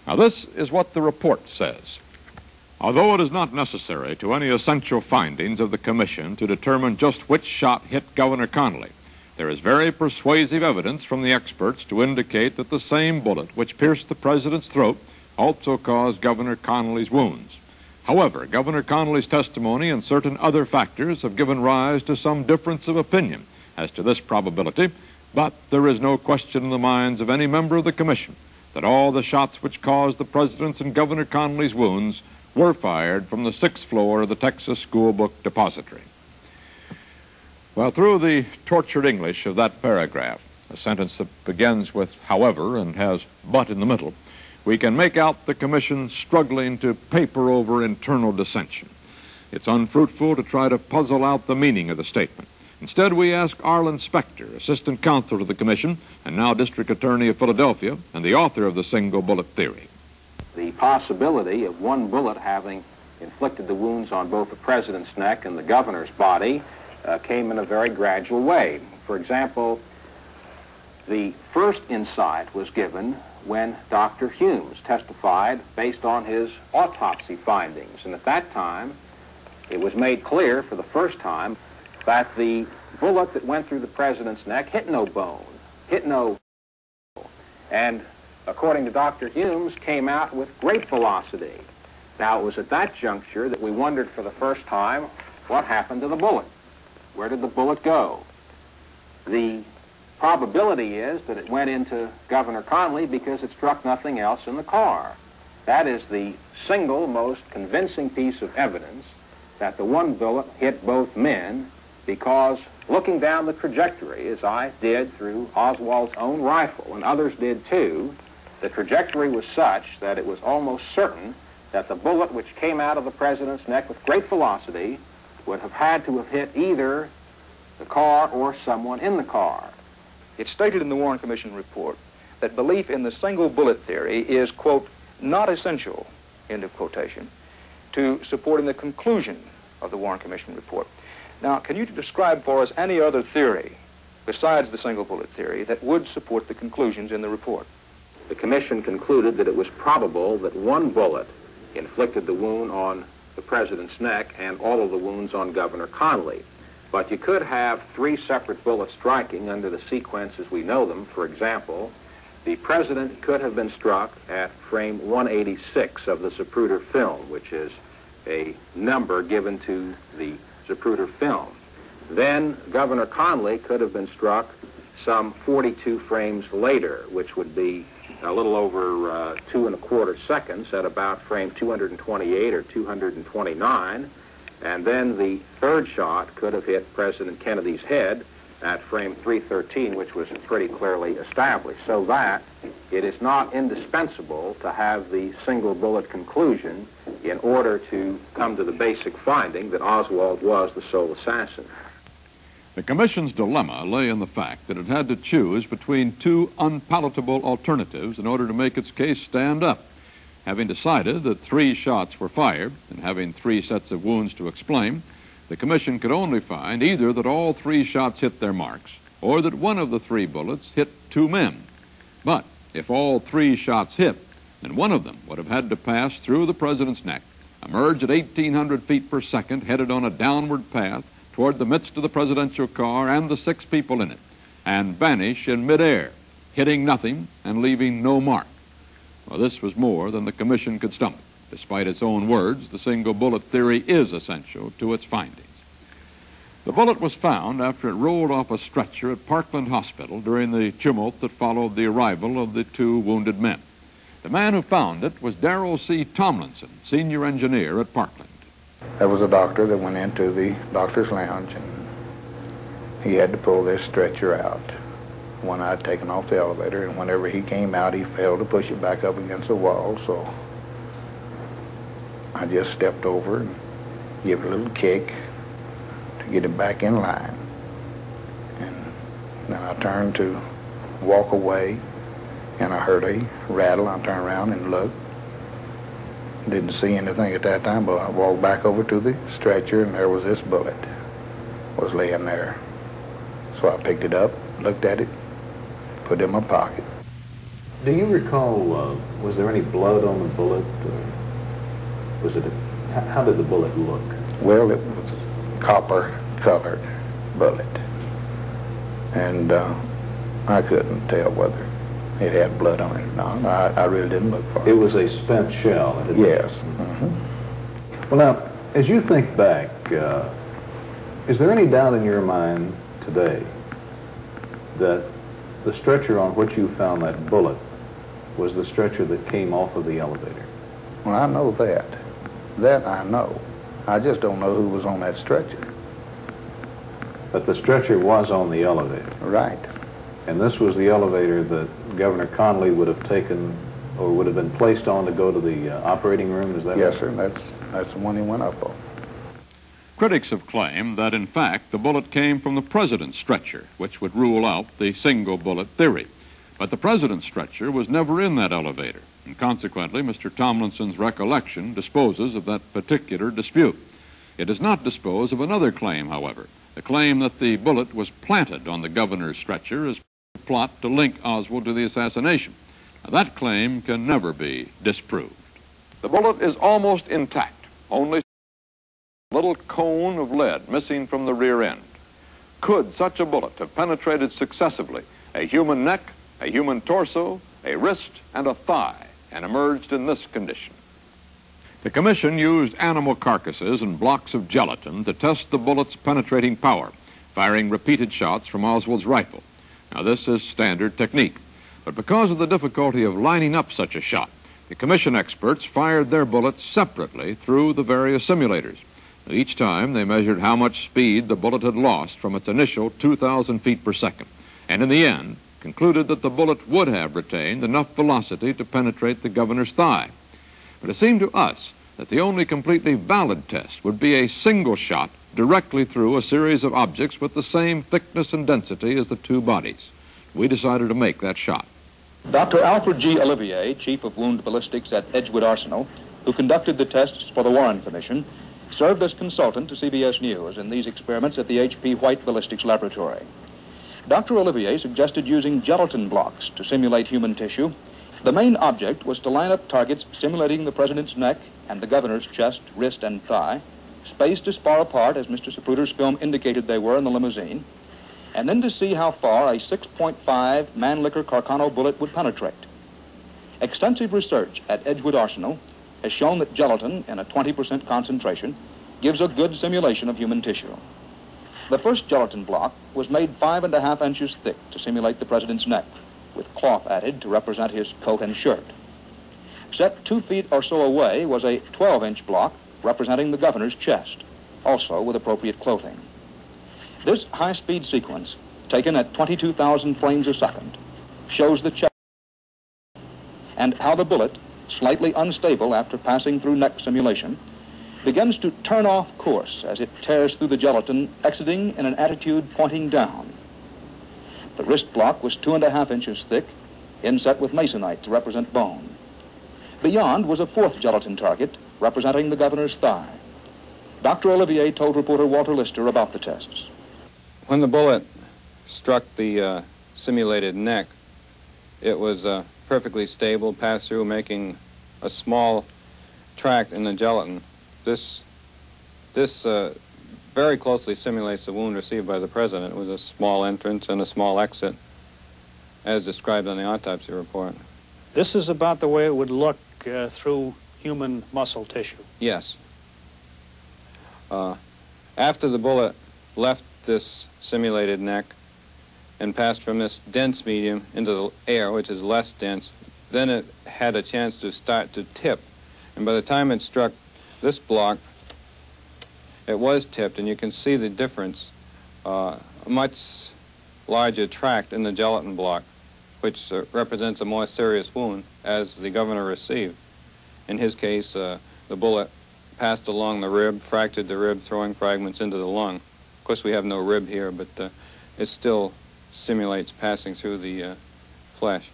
Now, this is what the report says. Although it is not necessary to any essential findings of the commission to determine just which shot hit Governor Connally, there is very persuasive evidence from the experts to indicate that the same bullet which pierced the president's throat also caused Governor Connally's wounds. However, Governor Connally's testimony and certain other factors have given rise to some difference of opinion as to this probability, but there is no question in the minds of any member of the commission that all the shots which caused the president's and Governor Connally's wounds were fired from the 6th floor of the Texas School Book Depository. Well, through the tortured English of that paragraph, a sentence that begins with however and has but in the middle, we can make out the commission struggling to paper over internal dissension. It's unfruitful to try to puzzle out the meaning of the statement. Instead, we ask Arlen Specter, assistant counsel to the commission and now district attorney of Philadelphia and the author of the single bullet theory. The possibility of one bullet having inflicted the wounds on both the president's neck and the governor's body came in a very gradual way. For example, the first insight was given when Dr. Humes testified based on his autopsy findings. And at that time, it was made clear for the first time that the bullet that went through the president's neck hit no bone, and according to Dr. Humes, came out with great velocity. Now, it was at that juncture that we wondered for the first time what happened to the bullet. Where did the bullet go? The probability is that it went into Governor Connally because it struck nothing else in the car. That is the single most convincing piece of evidence that the one bullet hit both men, because looking down the trajectory, as I did through Oswald's own rifle, and others did too, the trajectory was such that it was almost certain that the bullet which came out of the president's neck with great velocity would have had to have hit either the car or someone in the car. It's stated in the Warren Commission report that belief in the single bullet theory is, quote, not essential, end of quotation, to supporting the conclusion of the Warren Commission report. Now, can you describe for us any other theory besides the single bullet theory that would support the conclusions in the report? The commission concluded that it was probable that one bullet inflicted the wound on the president's neck and all of the wounds on Governor Connally. But you could have three separate bullets striking under the sequence as we know them. For example, the president could have been struck at frame 186 of the Zapruder film, which is a number given to the Zapruder film. Then Governor Connally could have been struck some 42 frames later, which would be a little over 2 1/4 seconds at about frame 228 or 229. And then the third shot could have hit President Kennedy's head at frame 313, which was pretty clearly established. So that it is not indispensable to have the single bullet conclusion in order to come to the basic finding that Oswald was the sole assassin. The commission's dilemma lay in the fact that it had to choose between two unpalatable alternatives in order to make its case stand up. Having decided that 3 shots were fired and having 3 sets of wounds to explain, the commission could only find either that all 3 shots hit their marks or that one of the 3 bullets hit 2 men. But if all 3 shots hit, then one of them would have had to pass through the president's neck, emerge at 1,800 feet per second, headed on a downward path toward the midst of the presidential car and the 6 people in it, and vanish in midair, hitting nothing and leaving no mark. Well, this was more than the commission could stomach. Despite its own words, the single bullet theory is essential to its findings. The bullet was found after it rolled off a stretcher at Parkland Hospital during the tumult that followed the arrival of the 2 wounded men. The man who found it was Darrell C. Tomlinson, senior engineer at Parkland. There was a doctor that went into the doctor's lounge, and he had to pull this stretcher out when I'd taken off the elevator, and whenever he came out, he failed to push it back up against the wall, so I just stepped over and gave it a little kick to get it back in line. And then I turned to walk away, and I heard a rattle. I turned around and looked. Didn't see anything at that time, but I walked back over to the stretcher, and there was this bullet was laying there. So I picked it up, looked at it, put it in my pocket. Do you recall, was there any blood on the bullet? Or was it how did the bullet look? Well, it was a copper-colored bullet. And I couldn't tell whether it had blood on it or not. I really didn't look for it. It was a spent shell. Yes. Well, now, as you think back, is there any doubt in your mind today that the stretcher on which you found that bullet was the stretcher that came off of the elevator? Well, I know that. That I know. I just don't know who was on that stretcher. But the stretcher was on the elevator. Right. And this was the elevator that Governor Connolly would have taken or would have been placed on to go to the operating room, is that Yes, right? sir. That's the one he went up on. Critics have claimed that, in fact, the bullet came from the president's stretcher, which would rule out the single bullet theory. But the president's stretcher was never in that elevator, and consequently, Mr. Tomlinson's recollection disposes of that particular dispute. It does not dispose of another claim, however, the claim that the bullet was planted on the governor's stretcher as a plot to link Oswald to the assassination. Now, that claim can never be disproved. The bullet is almost intact, only a little cone of lead missing from the rear end. Could such a bullet have penetrated successively a human neck, a human torso, a wrist, and a thigh, and emerged in this condition? The commission used animal carcasses and blocks of gelatin to test the bullet's penetrating power, firing repeated shots from Oswald's rifle. Now, this is standard technique, but because of the difficulty of lining up such a shot, the commission experts fired their bullets separately through the various simulators. Each time, they measured how much speed the bullet had lost from its initial 2,000 feet per second, and in the end, concluded that the bullet would have retained enough velocity to penetrate the governor's thigh. But it seemed to us that the only completely valid test would be a single shot directly through a series of objects with the same thickness and density as the two bodies. We decided to make that shot. Dr. Alfred G. Olivier, Chief of Wound Ballistics at Edgewood Arsenal, who conducted the tests for the Warren Commission, served as consultant to CBS News in these experiments at the H.P. White Ballistics Laboratory. Dr. Olivier suggested using gelatin blocks to simulate human tissue. The main object was to line up targets simulating the president's neck and the governor's chest, wrist, and thigh, spaced as far apart as Mr. Zapruder's film indicated they were in the limousine, and then to see how far a 6.5 Mannlicher Carcano bullet would penetrate. Extensive research at Edgewood Arsenal has shown that gelatin in a 20% concentration gives a good simulation of human tissue. The first gelatin block was made 5.5 inches thick to simulate the president's neck, with cloth added to represent his coat and shirt. Set 2 feet or so away was a 12-inch block representing the governor's chest, also with appropriate clothing. This high-speed sequence, taken at 22,000 frames a second, shows the chest and how the bullet, slightly unstable after passing through neck simulation, begins to turn off course as it tears through the gelatin, exiting in an attitude pointing down. The wrist block was 2.5 inches thick, inset with masonite to represent bone. Beyond was a fourth gelatin target, representing the governor's thigh. Dr. Olivier told reporter Walter Lister about the tests. When the bullet struck the simulated neck, it was perfectly stable, passed through, making a small tract in the gelatin. This very closely simulates the wound received by the president. It was a small entrance and a small exit, as described on the autopsy report. This is about the way it would look through human muscle tissue. Yes. After the bullet left this simulated neck and passed from this dense medium into the air, which is less dense, then it had a chance to start to tip. And by the time it struck this block, it was tipped, and you can see the difference. A much larger tract in the gelatin block, which represents a more serious wound, as the governor received. In his case, the bullet passed along the rib, fractured the rib, throwing fragments into the lung. Of course, we have no rib here, but it still simulates passing through the flesh.